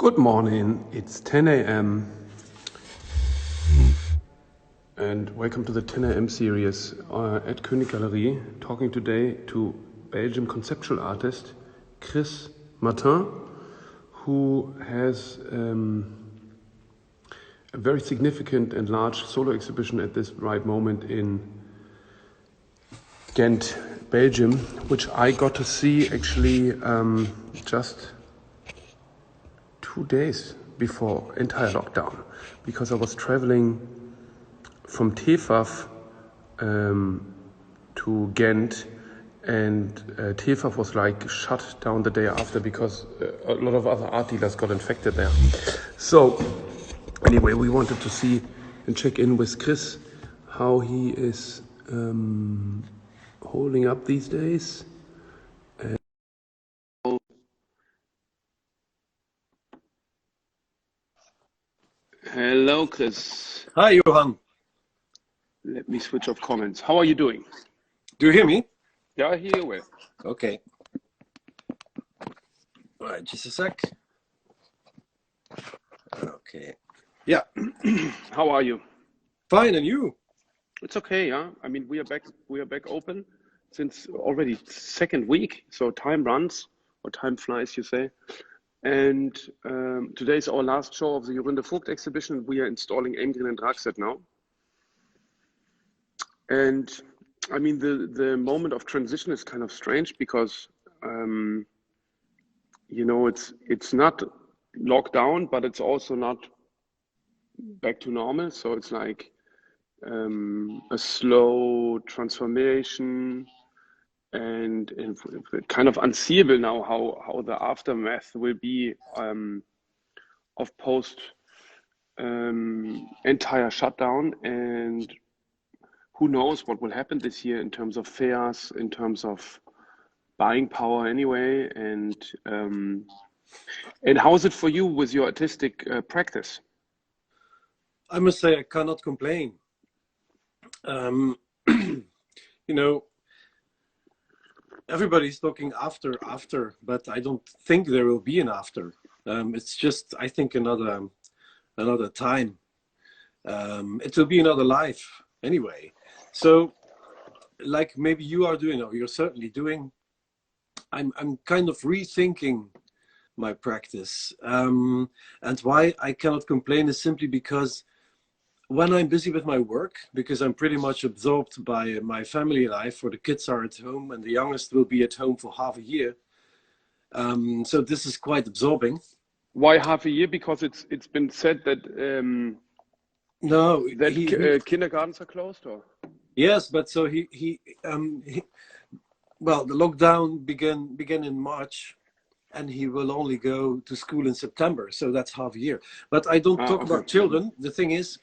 Good morning, it's 10 a.m. and welcome to the 10 a.m. series at König Galerie, talking today to Belgium conceptual artist Kris Martin, who has a very significant and large solo exhibition at this right moment in Ghent, Belgium, which I got to see actually just 2 days before entire lockdown, because I was traveling from Tefaf to Ghent, and Tefaf was like shut down the day after because a lot of other art dealers got infected there. So anyway, we wanted to see and check in with Kris how he is holding up these days. Hello, Kris. Hi, Johan. Let me switch off comments. How are you doing? Do you hear me? Yeah, I hear you well. Okay. All right, just a sec. Okay. Yeah. How are you? Fine, and you? It's okay, yeah. I mean, we are back open since already second week, so time runs or time flies, you say. And today is our last show of the Vogt exhibition. We are installing Aimgren and Dragset now. And I mean, the moment of transition is kind of strange because, you know, it's not locked down, but it's also not back to normal. So it's like a slow transformation, and kind of unseeable now how the aftermath will be of post entire shutdown. And who knows what will happen this year in terms of fairs, in terms of buying power anyway. And how is it for you with your artistic practice? I must say I cannot complain. You know, everybody's talking after, but I don't think there will be an after. It's just, I think, another time. It will be another life anyway. So, like maybe you are doing, or you're certainly doing, I'm kind of rethinking my practice. And why I cannot complain is simply because when I'm busy with my work, because I'm pretty much absorbed by my family life, where the kids are at home and the youngest will be at home for half a year. So this is quite absorbing. Why half a year? Because it's been said that no, kindergartens are closed, or? Yes, but so well, the lockdown began in March, and he will only go to school in September. So that's half a year. But I don't talk about children. The thing is,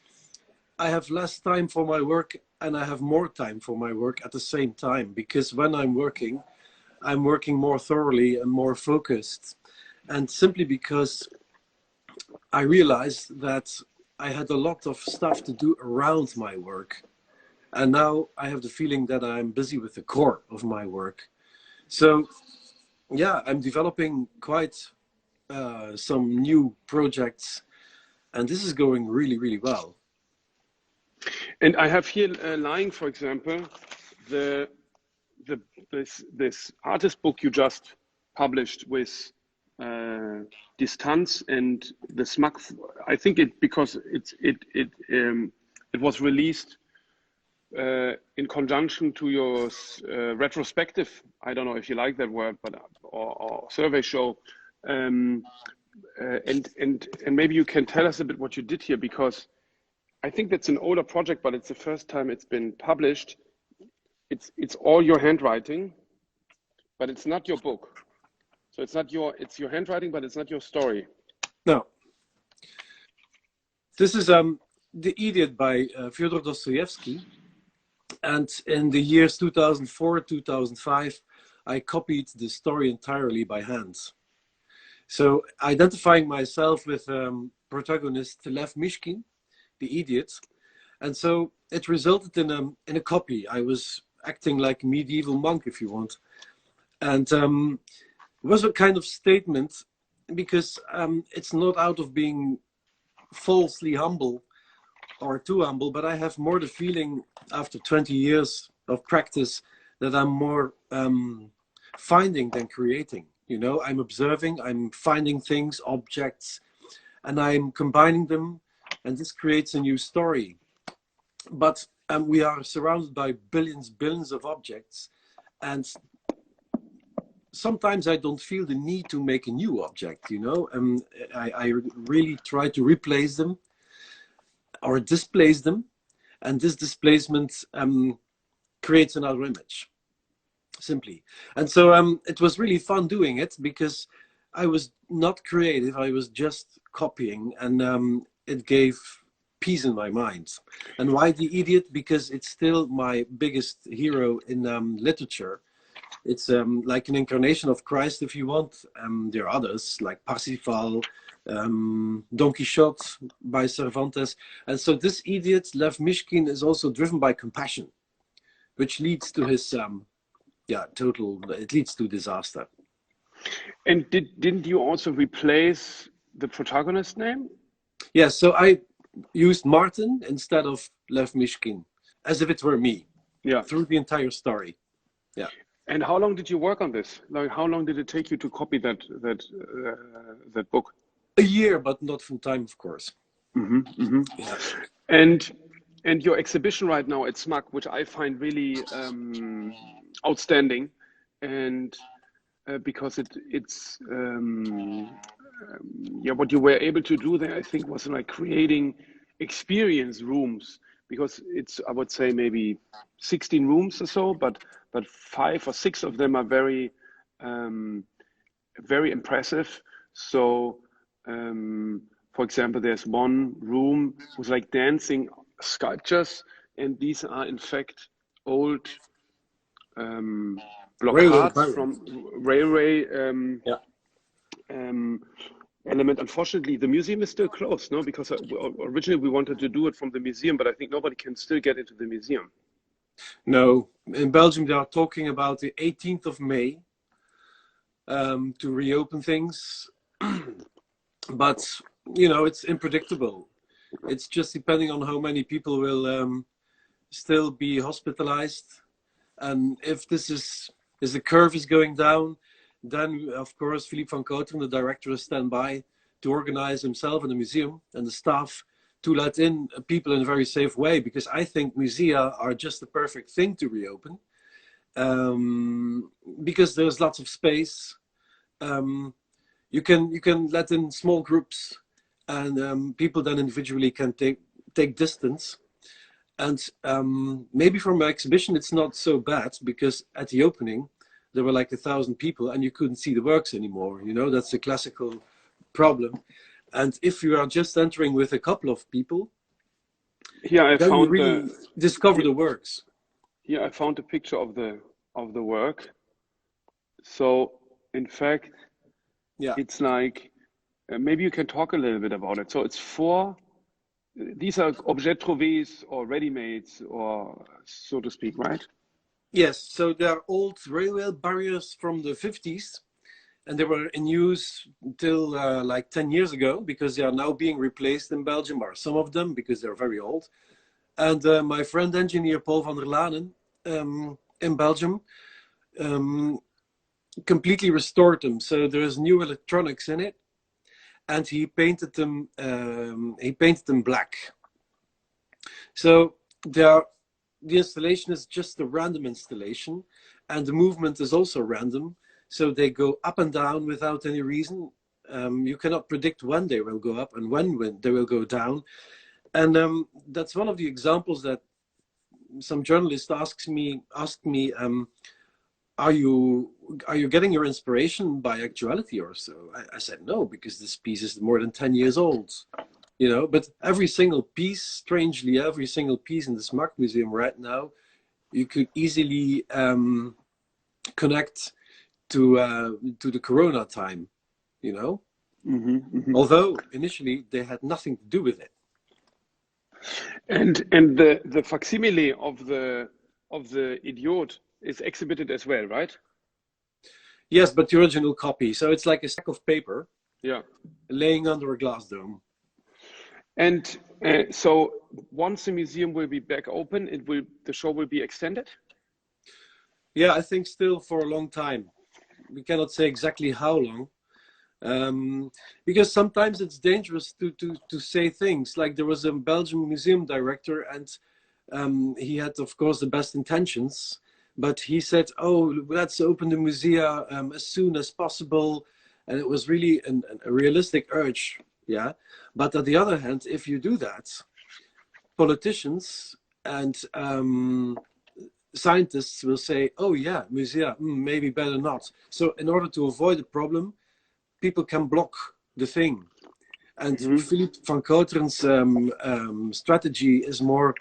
I have less time for my work and I have more time for my work at the same time, because when I'm working more thoroughly and more focused. And simply because I realized that I had a lot of stuff to do around my work. And now I have the feeling that I'm busy with the core of my work. So yeah, I'm developing quite some new projects, and this is going really, really well. And I have here lying, for example, this artist book you just published with Distanz and the Smug. I think because it was released in conjunction to your retrospective. I don't know if you like that word, but or survey show. And maybe you can tell us a bit what you did here, because I think that's an older project, but it's the first time it's been published. It's all your handwriting, but it's not your book. So it's your handwriting, but it's not your story. No. This is The Idiot by Fyodor Dostoevsky. And in the years 2004, 2005, I copied the story entirely by hand. So identifying myself with protagonist Lev Mishkin, the idiot. And so it resulted in a copy. I was acting like a medieval monk, if you want. And it was a kind of statement because it's not out of being falsely humble or too humble, but I have more the feeling after 20 years of practice that I'm more finding than creating. You know, I'm observing, I'm finding things, objects, and I'm combining them, and this creates a new story. But we are surrounded by billions of objects, and sometimes I don't feel the need to make a new object, you know. I really try to replace them or displace them, and this displacement creates another image, simply. And so it was really fun doing it, because I was not creative, I was just copying, and it gave peace in my mind. And why the idiot? Because it's still my biggest hero in literature. It's like an incarnation of Christ, if you want. There are others like Parsifal, Don Quixote by Cervantes. And so this idiot, Lev Mishkin, is also driven by compassion, which leads to his, it leads to disaster. And didn't you also replace the protagonist name? Yes, so I used Martin instead of Lev Mishkin, as if it were me, through the entire story. Yeah. And how long did you work on this? Like, how long did it take you to copy that book? A year, but not full time, of course. Mm-hmm, mm-hmm. Yeah. And your exhibition right now at SMAC, which I find really outstanding, and because it's what you were able to do there, I think, was like creating experience rooms, because it's, I would say, maybe 16 rooms or so, but 5 or 6 of them are very very impressive. So for example, there's one room with like dancing sculptures, and these are in fact old blockades from railway element. Unfortunately, the museum is still closed, no? Because originally we wanted to do it from the museum, but I think nobody can still get into the museum. No, in Belgium they are talking about the 18th of May to reopen things, but you know, it's unpredictable. It's just depending on how many people will still be hospitalized, and if the curve is going down, then of course Philippe van Koten, the director, is standby to organize himself and the museum and the staff to let in people in a very safe way, because I think musea are just the perfect thing to reopen, because there's lots of space. You can let in small groups, and people then individually can take distance. And maybe from my exhibition it's not so bad, because at the opening there were like 1,000 people and you couldn't see the works anymore. You know, that's a classical problem. And if you are just entering with a couple of people, I then found you really discover the works. Yeah, I found a picture of the work. So in fact, it's like, maybe you can talk a little bit about it. So it's 4, these are objets trouvés or ready-mades, or so to speak, right? Yes, so they are old railway barriers from the 50s. And they were in use until like 10 years ago, because they are now being replaced in Belgium, or some of them, because they're very old. And my friend engineer Paul van der Lanen in Belgium completely restored them. So there's new electronics in it, and he painted them black. So the installation is just a random installation, and the movement is also random. So they go up and down without any reason. You cannot predict when they will go up and when they will go down. And that's one of the examples that some journalist asked me, are you getting your inspiration by actuality or so? I said no, because this piece is more than 10 years old. You know, but every single piece, strangely, every single piece in the SMAC Museum right now, you could easily connect to the Corona time, you know. Although initially they had nothing to do with it. And the facsimile of the idiot is exhibited as well, right? Yes, but the original copy. So it's like a stack of paper, Yeah. laying under a glass dome. And so once the museum will be back open, the show will be extended? Yeah, I think still for a long time. We cannot say exactly how long. Because sometimes it's dangerous to say things. Like there was a Belgian museum director, and he had, of course, the best intentions, but he said, "Oh, let's open the museum as soon as possible," and it was really a realistic urge. Yeah, but on the other hand, if you do that, politicians and scientists will say, "Oh yeah, museum, maybe better not." So in order to avoid the problem, people can block the thing. And Philippe van Kouteren's strategy is more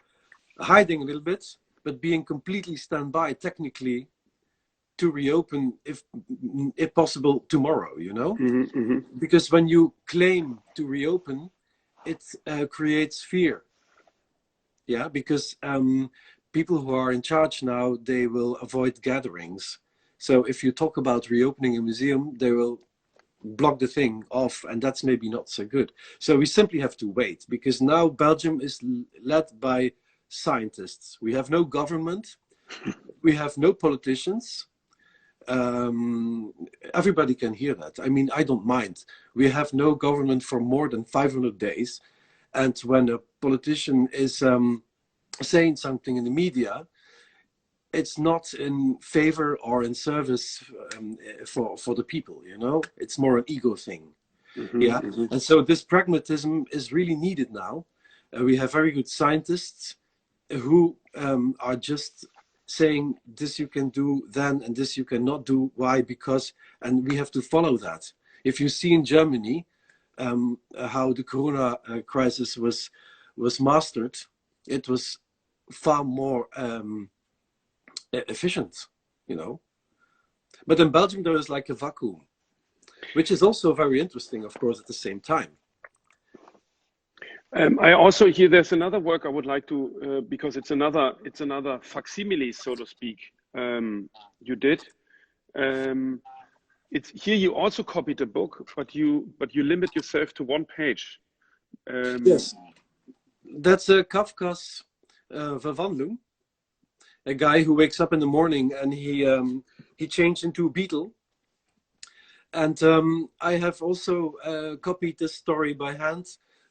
hiding a little bit, but being completely standby technically to reopen if possible tomorrow, you know? Because when you claim to reopen, it creates fear. Yeah, because people who are in charge now, they will avoid gatherings. So if you talk about reopening a museum, they will block the thing off, and that's maybe not so good. So we simply have to wait, because now Belgium is led by scientists. We have no government, we have no politicians. Everybody can hear that. I mean, I don't mind. We have no government for more than 500 days, and when a politician is saying something in the media, it's not in favor or in service for the people, you know? It's more an ego thing. Yeah. And so this pragmatism is really needed now. We have very good scientists who are just saying this you can do then and this you cannot do. Why? Because, and we have to follow that. If you see in Germany how the corona crisis was mastered, it was far more efficient, you know. But in Belgium there is like a vacuum, which is also very interesting, of course, at the same time. I also hear there's another work I would like to, because it's another facsimile, so to speak, you did. It's here you also copied a book, but you limit yourself to one page. Yes, that's Kafka's Verwandlung. A guy who wakes up in the morning and he changed into a beetle. And I have also copied this story by hand,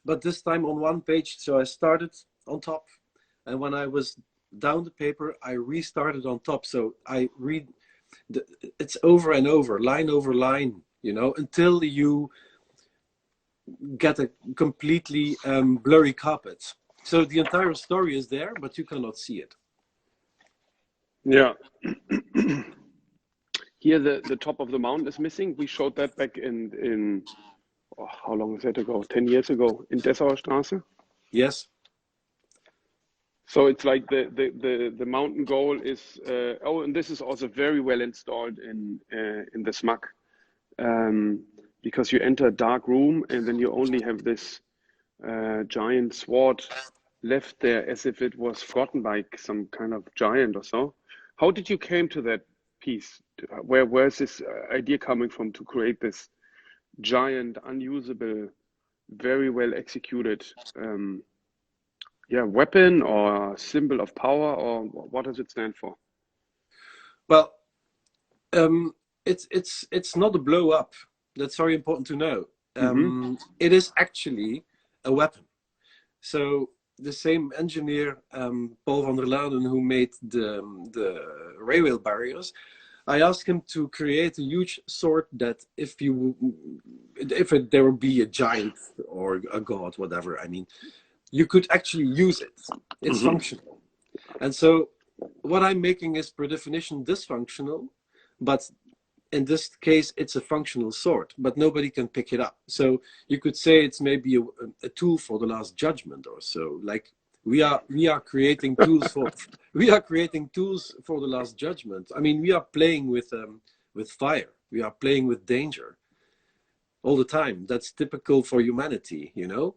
but this time on one page. So I started on top, and when I was down the paper, I restarted on top. So I read it's over and over, line over line, you know, until you get a completely blurry carpet. So the entire story is there, but you cannot see it. Yeah. Here the top of the mountain is missing. We showed that back in how long is that ago? 10 years ago in Dessauer Straße. Yes. So it's like the mountain goal is and this is also very well installed in the SMAC, because you enter a dark room and then you only have this giant sword left there as if it was forgotten by some kind of giant or so. How did you came to that piece? Where's this idea coming from to create this giant, unusable, very well executed weapon or symbol of power, or what does it stand for? Well, it's not a blow up. That's very important to know. It is actually a weapon. So the same engineer, Paul van der Laden, who made the railway barriers, I asked him to create a huge sword that if there would be a giant or a god, whatever, I mean, you could actually use it. It's functional. And so what I'm making is per definition dysfunctional, but in this case, it's a functional sword, but nobody can pick it up. So you could say it's maybe a tool for the Last Judgment or so. Like we are creating tools for the Last Judgment. I mean, we are playing with fire. We are playing with danger all the time. That's typical for humanity, you know.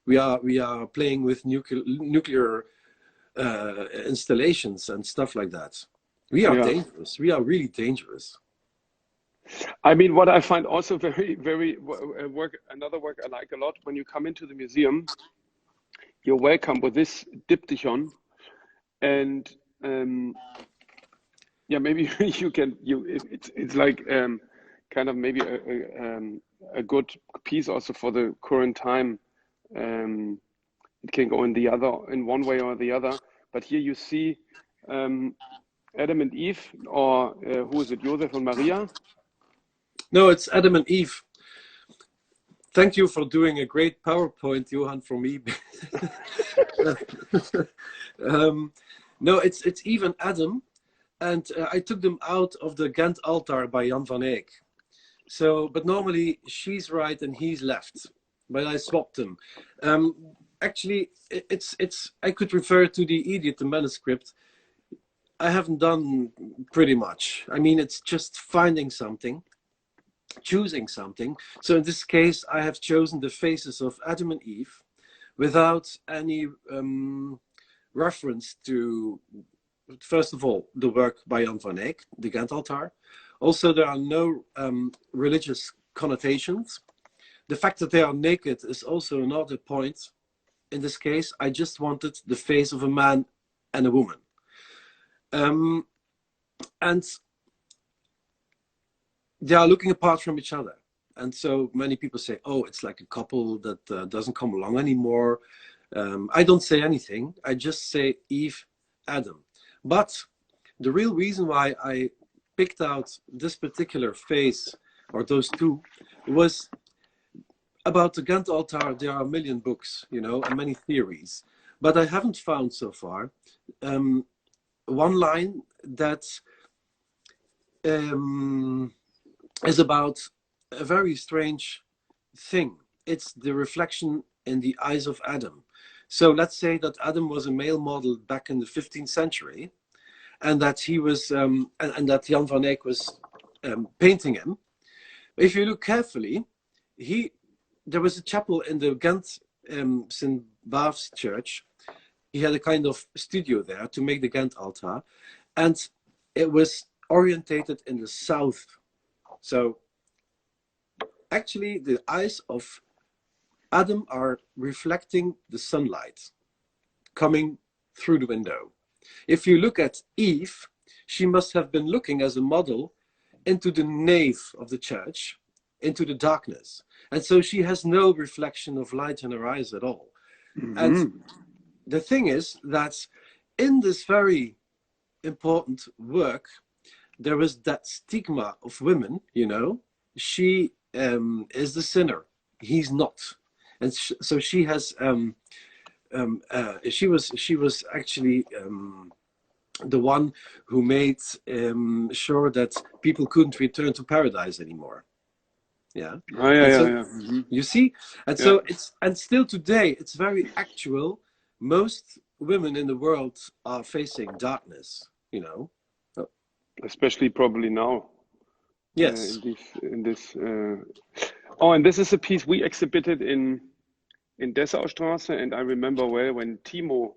We are playing with nuclear installations and stuff like that. We are dangerous. We are really dangerous. I mean, what I find also very another work I like a lot, when you come into the museum, you're welcome with this diptychon, and yeah, maybe it's like kind of maybe a good piece also for the current time. It can go in one way or the other, but here you see Adam and Eve, or who is it, Joseph and Maria? No, it's Adam and Eve. Thank you for doing a great PowerPoint, Johan, for me. No, it's Eve and Adam, and I took them out of the Ghent altar by Jan van Eyck. So, but normally she's right and he's left, but I swapped them. Actually, I could refer to the Idiot, the manuscript. I haven't done pretty much. I mean, it's just finding something, choosing something. So in this case, I have chosen the faces of Adam and Eve without any reference to, first of all, the work by Jan van Eyck, the Ghent altar. Also, there are no religious connotations. The fact that they are naked is also another point. In this case, I just wanted the face of a man and a woman. And they are looking apart from each other. And so many people say, oh, it's like a couple that doesn't come along anymore. I don't say anything. I just say Eve, Adam. But the real reason why I picked out this particular face, or those two, was about the Ghent altar. There are a million books, you know, and many theories. But I haven't found so far one line that is about a very strange thing. It's the reflection in the eyes of Adam. So let's say that Adam was a male model back in the 15th century, and that he was, and that Jan van Eyck was painting him. If you look carefully, there was a chapel in the Ghent St. Bav's church. He had a kind of studio there to make the Ghent altar, and it was orientated in the south. So actually the eyes of Adam are reflecting the sunlight coming through the window. If you look at Eve, she must have been looking as a model into the nave of the church, into the darkness. And so she has no reflection of light in her eyes at all. Mm-hmm. And the thing is that in this very important work, there is that stigma of women, you know, she is the sinner, he's not. And so she has, she was actually the one who made sure that people couldn't return to paradise anymore. Yeah. Oh, yeah, so, yeah. Mm-hmm. You see, and so and still today it's very actual. Most women in the world are facing darkness, you know. Especially probably now. Yes. In this. Oh, and this is a piece we exhibited in Dessaustraße, and I remember well when Timo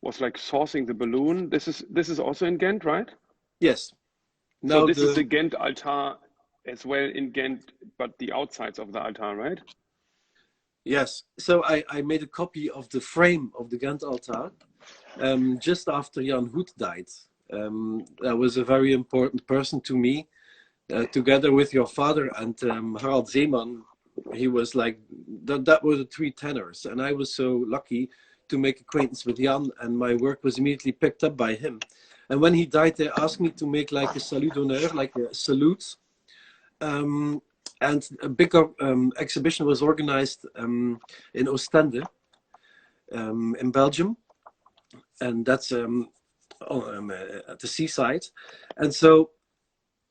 was like sourcing the balloon. This is also in Ghent, right? Yes. So this is the Ghent altar as well in Ghent, but the outsides of the altar, right? Yes. So I made a copy of the frame of the Ghent altar just after Jan Hoed died. That was a very important person to me, together with your father and Harald Zeeman. He was like, that were the three tenors. And I was so lucky to make acquaintance with Jan, and my work was immediately picked up by him. And when he died, they asked me to make like a salut d'honneur, like a salute. And a bigger exhibition was organized in Ostende, in Belgium. And that's at the seaside. And so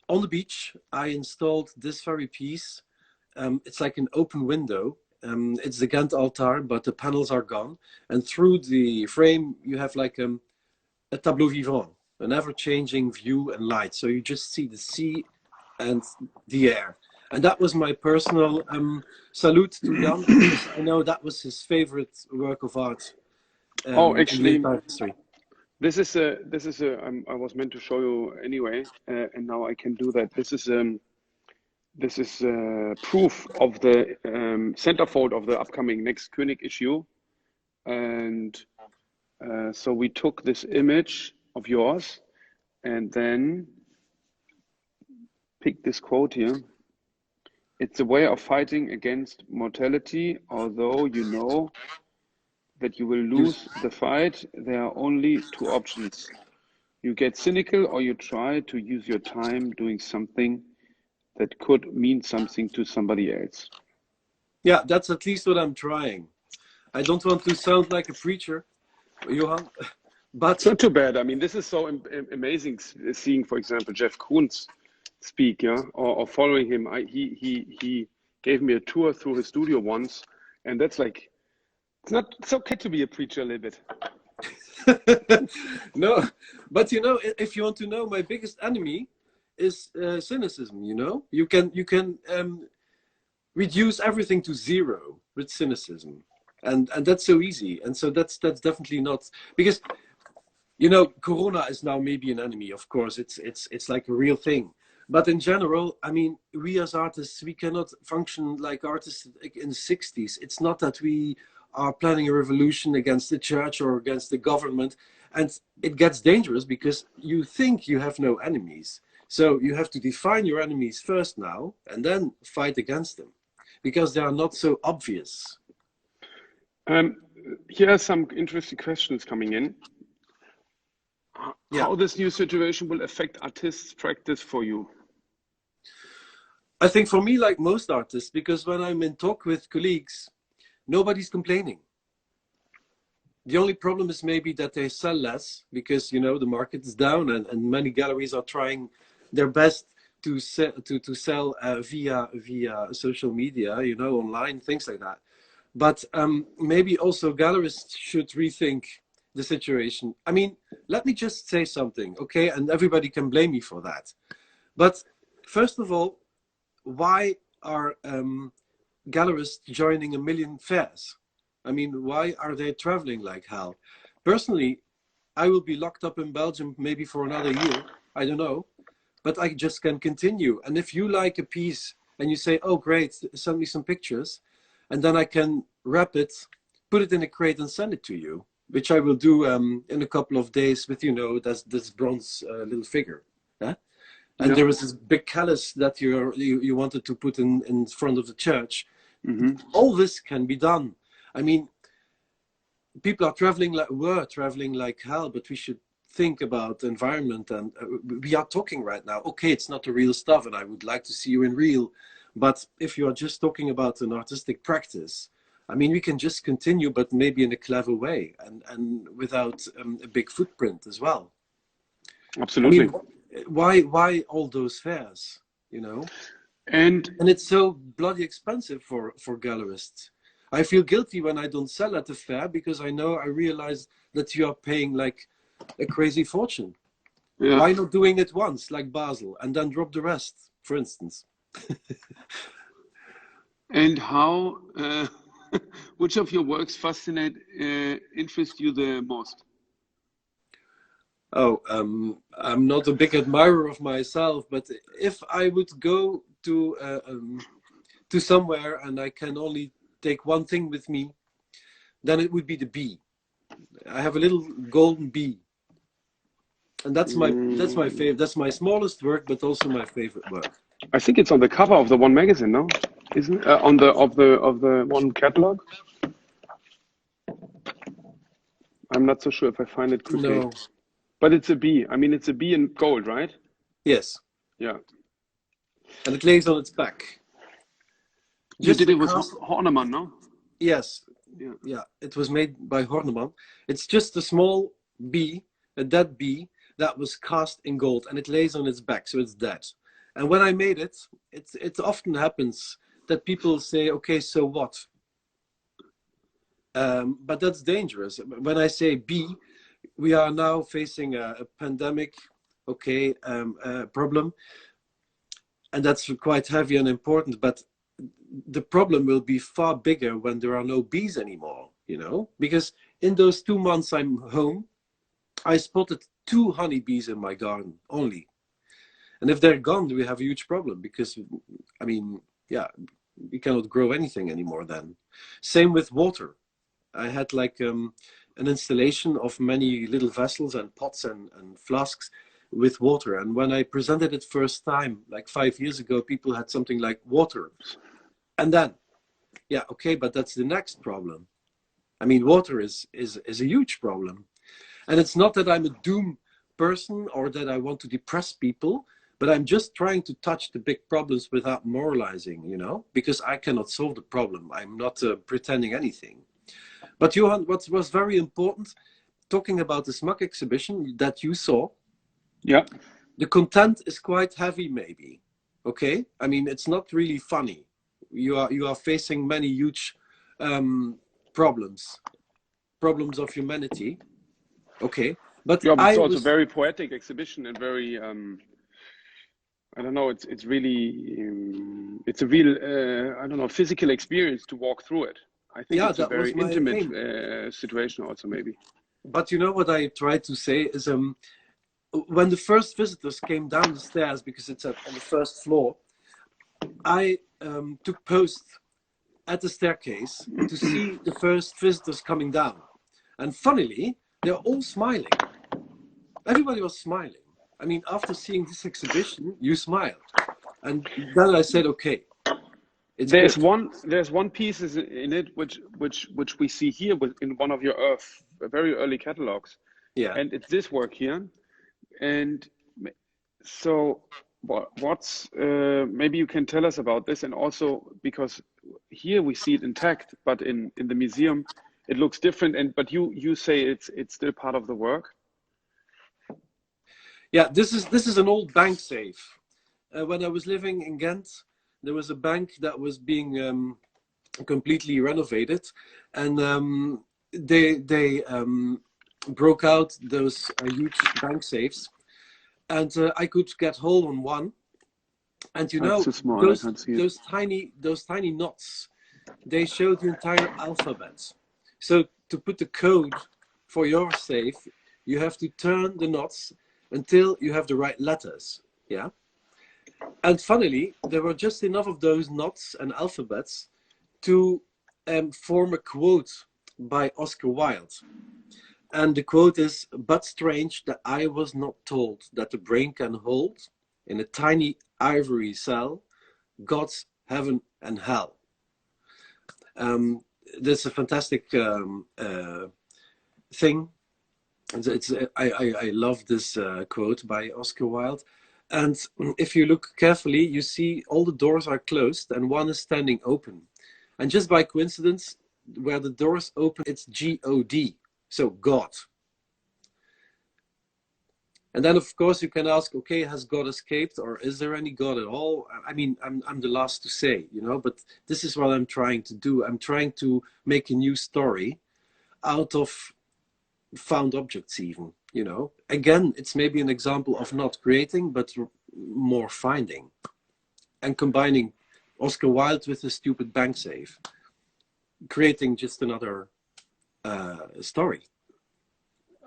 on the beach, I installed this very piece. It's like an open window. It's the Ghent altar, but the panels are gone. And through the frame, you have like a tableau vivant, an ever-changing view and light. So you just see the sea and the air. And that was my personal salute to Jan, because I know that was his favorite work of art. Oh, actually, I was meant to show you anyway, and now I can do that. This is proof of the centerfold of the upcoming next König issue. And so we took this image of yours and then picked this quote here. It's a way of fighting against mortality, although you know that you will lose the fight. There are only two options. You get cynical or you try to use your time doing something that could mean something to somebody else. Yeah, that's at least what I'm trying. I don't want to sound like a preacher, Johan, but it's not too bad. I mean, this is so amazing seeing, for example, Jeff Koons speak, yeah, or following him. He gave me a tour through his studio once, and that's like, it's okay to be a preacher a little bit. No, but you know, if you want to know, my biggest enemy is cynicism. You know, you can reduce everything to zero with cynicism, and that's so easy. And so that's definitely not, because you know, Corona is now maybe an enemy. Of course, it's like a real thing. But in general, I mean, we as artists, we cannot function like artists in the 60s. It's not that we are planning a revolution against the church or against the government. And it gets dangerous because you think you have no enemies. So you have to define your enemies first now and then fight against them because they are not so obvious. Here are some interesting questions coming in. How this new situation will affect artists' practice for you? I think for me, like most artists, because when I'm in talk with colleagues, nobody's complaining. The only problem is maybe that they sell less because, you know, the market is down and many galleries are trying their best to sell via social media, you know, online, things like that. But maybe also gallerists should rethink the situation. I mean, let me just say something, okay? And everybody can blame me for that. But first of all, why are gallerists joining a million fairs? I mean, why are they traveling like hell? Personally, I will be locked up in Belgium maybe for another year. I don't know. But I just can continue. And if you like a piece and you say, oh, great, send me some pictures, and then I can wrap it, put it in a crate and send it to you, which I will do in a couple of days with, you know, this bronze little figure. Yeah? And there was this big callus that you wanted to put in front of the church. Mm-hmm. All this can be done. I mean, people are were traveling like hell, but we should think about the environment. And we are talking right now. Okay, it's not the real stuff, and I would like to see you in real. But if you are just talking about an artistic practice, I mean, we can just continue, but maybe in a clever way and without a big footprint as well. Absolutely. I mean, why all those fairs, you know? And it's so bloody expensive for gallerists. I feel guilty when I don't sell at the fair because I realize that you are paying like a crazy fortune. Yeah. Why not doing it once, like Basel, and then drop the rest, for instance? And how, which of your works interest you the most? Oh, I'm not a big admirer of myself, but if I would go to somewhere and I can only take one thing with me, then it would be the bee. I have a little golden bee, and that's my favorite. That's my smallest work, but also my favorite work. I think it's on the cover of the one magazine, no? Isn't it? On the of the one catalog? I'm not so sure if I find it quickly. No. But it's a bee. I mean, it's a bee in gold, right? Yes. Yeah. And it lays on its back. You did it with Horneman, no? Yes. Yeah. It was made by Horneman. It's just a small bee, a dead bee that was cast in gold, and it lays on its back, so it's dead. And when I made it, it often happens that people say, "Okay, so what?" But that's dangerous. When I say bee, we are now facing a pandemic, problem, and that's quite heavy and important. But the problem will be far bigger when there are no bees anymore, you know, because in those 2 months I'm home, I spotted 2 honeybees in my garden only. And if they're gone, we have a huge problem because, I mean, yeah, we cannot grow anything anymore then. Same with water. I had like an installation of many little vessels and pots and flasks with water. And when I presented it first time, like 5 years ago, people had something like water. And then, yeah, okay, but that's the next problem. I mean, water is a huge problem. And it's not that I'm a doom person or that I want to depress people, but I'm just trying to touch the big problems without moralizing, you know, because I cannot solve the problem. I'm not pretending anything. But Johan, what was very important, talking about the SMAC exhibition that you saw, Yeah. the content is quite heavy, maybe. Okay, I mean, it's not really funny. You are facing many huge problems of humanity. Okay, but Yeah, but it's I also was, very poetic exhibition and very I don't know. It's really it's a real I don't know, physical experience to walk through it. I think yeah, it's a that very was my intimate aim. situation also maybe. But you know what I tried to say is, when the first visitors came down the stairs, because it's on the first floor, I took post at the staircase to see the first visitors coming down. And funnily, they're all smiling. Everybody was smiling. I mean, after seeing this exhibition, you smiled. And then I said, okay, it's good. There's one piece in it which we see here in one of your very early catalogs, Yeah. and it's this work here. And so what's maybe you can tell us about this, and also because here we see it intact, but in the museum it looks different. And but you say it's still part of the work. Yeah, this is an old bank safe. When I was living in Ghent, there was a bank that was being completely renovated, and they broke out those huge bank safes, and I could get hold on one. And you It's know, too small. I can't see it. those tiny knots, they show the entire alphabet. So to put the code for your safe, you have to turn the knots until you have the right letters. Yeah. And funnily, there were just enough of those knots and alphabets to form a quote by Oscar Wilde. And the quote is, "But strange that I was not told that the brain can hold in a tiny ivory cell God's heaven and hell." That's a fantastic thing. I love this quote by Oscar Wilde. And if you look carefully, you see all the doors are closed and one is standing open. And just by coincidence, where the doors open, it's G-O-D, so God. And then, of course, you can ask, okay, has God escaped, or is there any God at all? I mean, I'm the last to say, you know, but this is what I'm trying to do. I'm trying to make a new story out of found objects even, you know. Again, it's maybe an example of not creating, but more finding. And combining Oscar Wilde with the stupid bank safe. Creating just another story.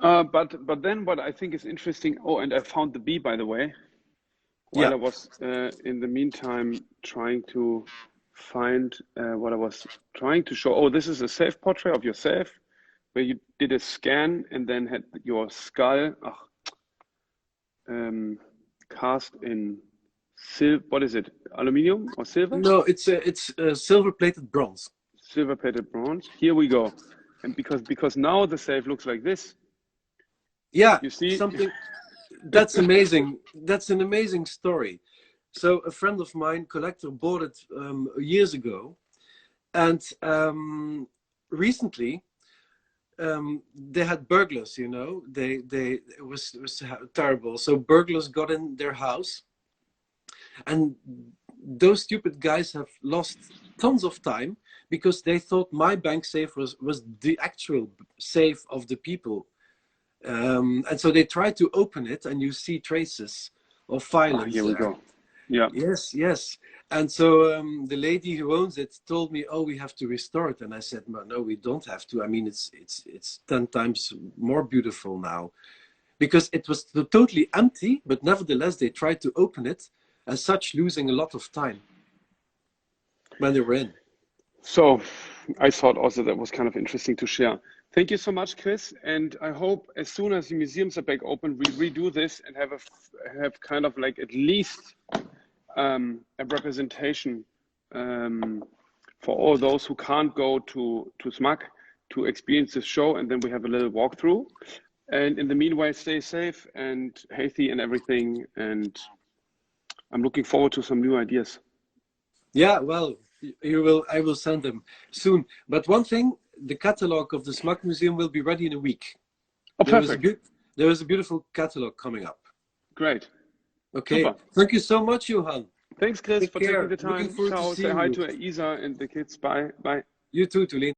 But then what I think is interesting. Oh, and I found the bee, by the way, while Yeah. I was in the meantime trying to find what I was trying to show. Oh, this is a self-portrait of yourself, where you did a scan and then had your skull cast in silver. What is it? Aluminium or silver? No, it's silver-plated bronze. Silver-plated bronze. Here we go. And because now the safe looks like this. Yeah, You see something that's amazing. That's an amazing story. So a friend of mine, collector, bought it years ago, and recently they had burglars. You know, it was terrible. So burglars got in their house, and those stupid guys have lost tons of time because they thought my bank safe was the actual safe of the people. And so they try to open it, and you see traces of violence here we there. go. Yeah. Yes, yes. And so the lady who owns it told me, "Oh, we have to restore it." And I said, "No, we don't have to. I mean, it's 10 times more beautiful now." because it was totally empty, but nevertheless they tried to open it, as such losing a lot of time when they were in. So I thought also that was kind of interesting to share. Thank you so much, Kris. And I hope as soon as the museums are back open, we redo this and have kind of like at least a representation for all those who can't go to SMAC to experience this show. And then we have a little walkthrough. And in the meanwhile, stay safe and healthy and everything. And I'm looking forward to some new ideas. Yeah, well, I will send them soon. But one thing, the catalog of the SMAC Museum will be ready in a week. Oh, perfect. There is a beautiful catalog coming up. Great. Okay. Super. Thank you so much, Johan. Thanks, Kris, Take for care. taking the time. Ciao. Say hi to Isa and the kids. Bye. Bye. You too, Tulin.